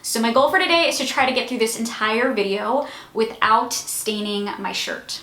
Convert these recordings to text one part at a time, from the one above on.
So my goal for today is to try to get through this entire video without staining my shirt.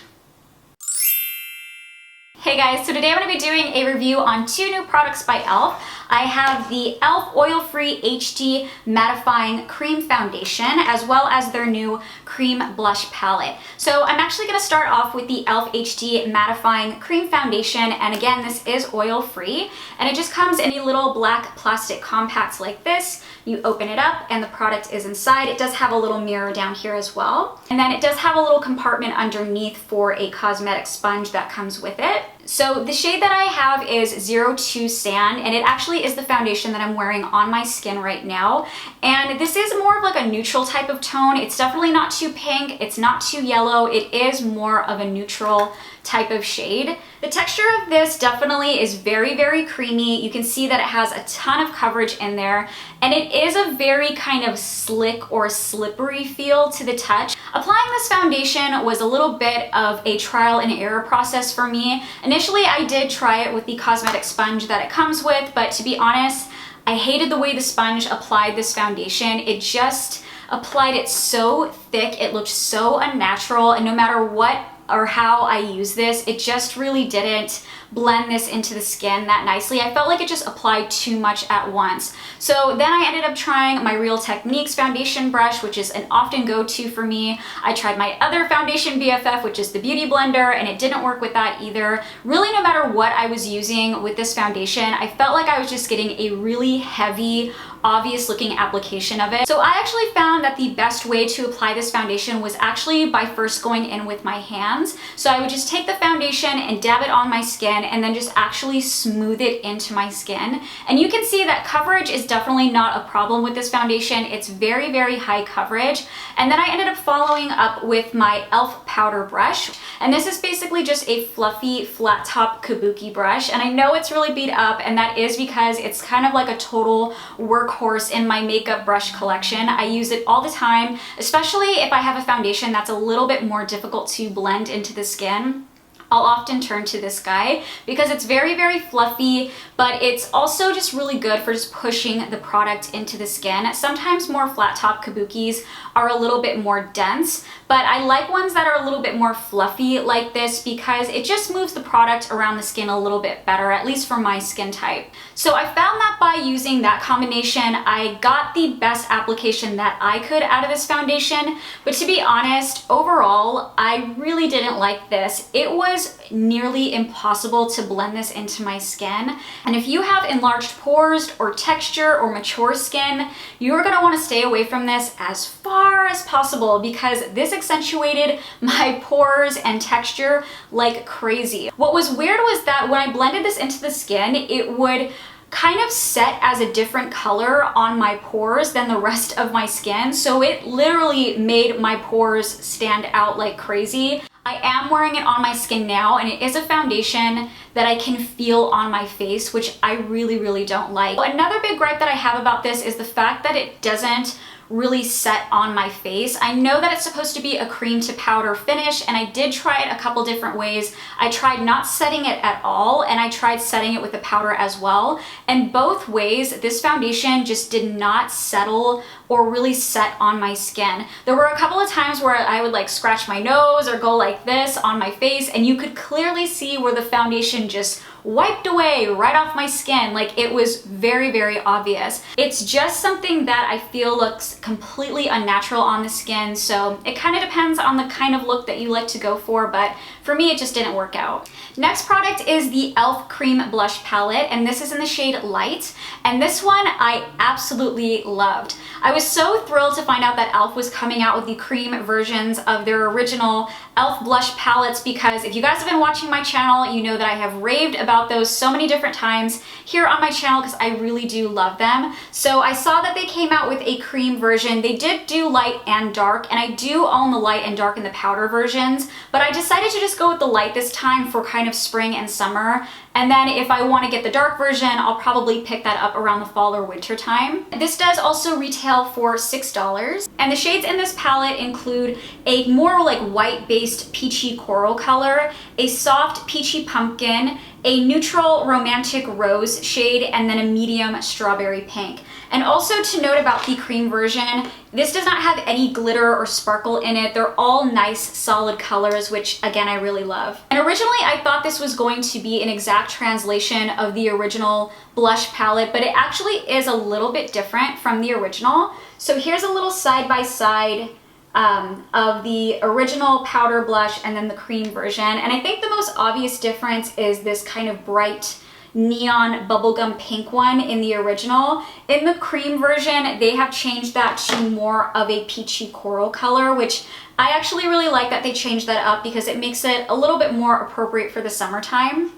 Hey guys, so today I'm going to be doing a review on two new products by e.l.f. I have the e.l.f. Oil-Free HD Mattifying Cream Foundation, as well as their new Cream Blush Palette. So I'm actually going to start off with the e.l.f. HD Mattifying Cream Foundation, and again, this is oil-free, and it just comes in a little black plastic compact like this. You open it up and the product is inside. It does have a little mirror down here as well. And then it does have a little compartment underneath for a cosmetic sponge that comes with it. So the shade that I have is 02 Sand, and it actually is the foundation that I'm wearing on my skin right now. And this is more of like a neutral type of tone. It's definitely not too pink, it's not too yellow. It is more of a neutral type of shade. The texture of this definitely is very, very creamy. You can see that it has a ton of coverage in there, and it is a very kind of slick or slippery feel to the touch. Applying this foundation was a little bit of a trial and error process for me. Initially, I did try it with the cosmetic sponge that it comes with, but to be honest, I hated the way the sponge applied this foundation. It just applied it so thick, it looked so unnatural, and no matter what or how I use this, it just really didn't blend this into the skin that nicely. I felt like it just applied too much at once. So then I ended up trying my Real Techniques foundation brush, which is an often go-to for me. I tried my other foundation BFF, which is the Beauty Blender, and it didn't work with that either. Really, no matter what I was using with this foundation, I felt like I was just getting a really heavy, obvious looking application of it. So I actually found that the best way to apply this foundation was actually by first going in with my hands. So I would just take the foundation and dab it on my skin and then just actually smooth it into my skin. And you can see that coverage is definitely not a problem with this foundation. It's very, very high coverage. And then I ended up following up with my e.l.f. powder brush. And this is basically just a fluffy flat top kabuki brush. And I know it's really beat up, and that is because it's kind of like a total workhorse in my makeup brush collection. I use it all the time, especially if I have a foundation that's a little bit more difficult to blend into the skin. I'll often turn to this guy because it's very, very fluffy, but it's also just really good for just pushing the product into the skin. Sometimes more flat top kabukis are a little bit more dense, but I like ones that are a little bit more fluffy like this because it just moves the product around the skin a little bit better, at least for my skin type. So I found that by using that combination, I got the best application that I could out of this foundation. But to be honest, overall, I really didn't like this. It was nearly impossible to blend this into my skin. And if you have enlarged pores or texture or mature skin, you're gonna wanna stay away from this as far as possible because this accentuated my pores and texture like crazy. What was weird was that when I blended this into the skin, it would kind of set as a different color on my pores than the rest of my skin. So it literally made my pores stand out like crazy. I am wearing it on my skin now, and it is a foundation that I can feel on my face, which I really, really don't like. Another big gripe that I have about this is the fact that it doesn't really set on my face. I know that it's supposed to be a cream to powder finish, and I did try it a couple different ways. I tried not setting it at all, and I tried setting it with the powder as well. And both ways, this foundation just did not settle or really set on my skin. There were a couple of times where I would like scratch my nose or go like this on my face, and you could clearly see where the foundation just wiped away right off my skin. Like, it was very, very obvious. It's just something that I feel looks completely unnatural on the skin, so it kind of depends on the kind of look that you like to go for, but for me it just didn't work out. Next product is the e.l.f. Cream Blush Palette, and this is in the shade Light, and this one I absolutely loved. I was so thrilled to find out that e.l.f. was coming out with the cream versions of their original e.l.f. blush palettes, because if you guys have been watching my channel, you know that I have raved about those so many different times here on my channel because I really do love them. So I saw that they came out with a cream version. They did do light and dark, and I do own the light and dark in the powder versions, but I decided to just go with the light this time for kind of spring and summer. And then if I want to get the dark version, I'll probably pick that up around the fall or winter time. This does also retail for $6. And the shades in this palette include a more like white-based peachy coral color, a soft peachy pumpkin, a neutral romantic rose shade, and then a medium strawberry pink. And also to note about the cream version, this does not have any glitter or sparkle in it. They're all nice, solid colors, which again, I really love. And originally I thought this was going to be an exact translation of the original blush palette, but it actually is a little bit different from the original. So here's a little side-by-side of the original powder blush and then the cream version. And I think the most obvious difference is this kind of bright neon bubblegum pink one in the original. In the cream version, they have changed that to more of a peachy coral color, which I actually really like that they changed that up because it makes it a little bit more appropriate for the summertime.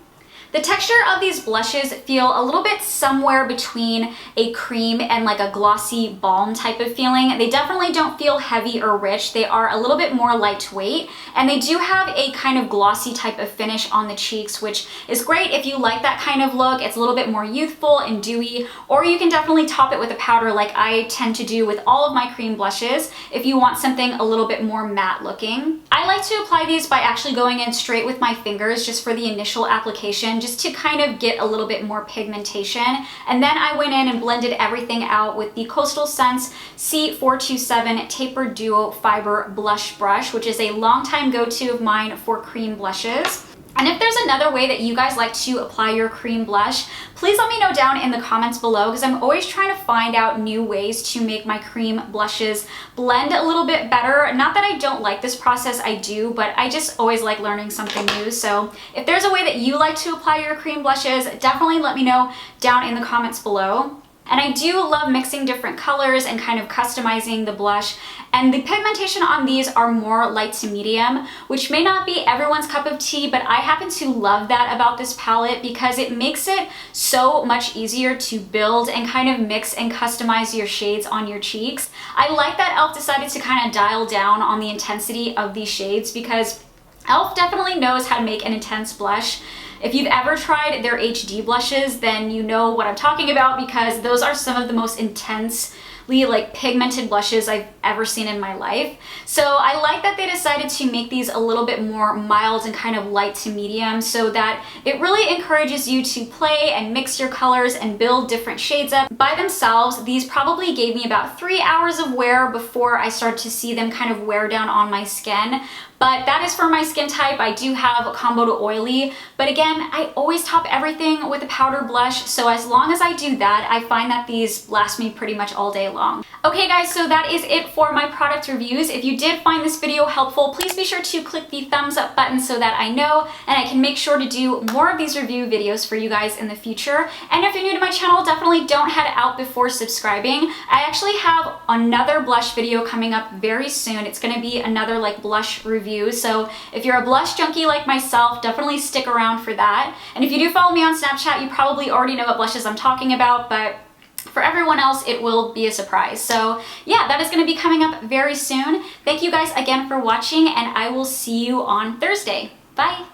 The texture of these blushes feel a little bit somewhere between a cream and like a glossy balm type of feeling. They definitely don't feel heavy or rich. They are a little bit more lightweight, and they do have a kind of glossy type of finish on the cheeks, which is great if you like that kind of look. It's a little bit more youthful and dewy, or you can definitely top it with a powder like I tend to do with all of my cream blushes if you want something a little bit more matte looking. I like to apply these by actually going in straight with my fingers just for the initial application, just to kind of get a little bit more pigmentation. And then I went in and blended everything out with the Coastal Scents C427 Tapered Duo Fiber Blush Brush, which is a longtime go-to of mine for cream blushes. And if there's another way that you guys like to apply your cream blush, please let me know down in the comments below, because I'm always trying to find out new ways to make my cream blushes blend a little bit better. Not that I don't like this process, I do, but I just always like learning something new. So if there's a way that you like to apply your cream blushes, definitely let me know down in the comments below. And I do love mixing different colors and kind of customizing the blush. And the pigmentation on these are more light to medium, which may not be everyone's cup of tea, but I happen to love that about this palette because it makes it so much easier to build and kind of mix and customize your shades on your cheeks. I like that e.l.f. decided to kind of dial down on the intensity of these shades, because e.l.f. definitely knows how to make an intense blush. If you've ever tried their HD blushes, then you know what I'm talking about, because those are some of the most intensely like pigmented blushes I've ever seen in my life. So I like that they decided to make these a little bit more mild and kind of light to medium, so that it really encourages you to play and mix your colors and build different shades up. By themselves, these probably gave me about 3 hours of wear before I started to see them kind of wear down on my skin. But that is for my skin type. I do have a combo to oily, but again, I always top everything with a powder blush, so as long as I do that, I find that these last me pretty much all day long. Okay guys, so that is it for my product reviews. If you did find this video helpful, please be sure to click the thumbs up button so that I know and I can make sure to do more of these review videos for you guys in the future. And if you're new to my channel, definitely don't head out before subscribing. I actually have another blush video coming up very soon. It's gonna be another like blush review. So if you're a blush junkie like myself, definitely stick around for that. And if you do follow me on Snapchat, you probably already know what blushes I'm talking about, but for everyone else, it will be a surprise. So yeah, that is going to be coming up very soon. Thank you guys again for watching, and I will see you on Thursday. Bye.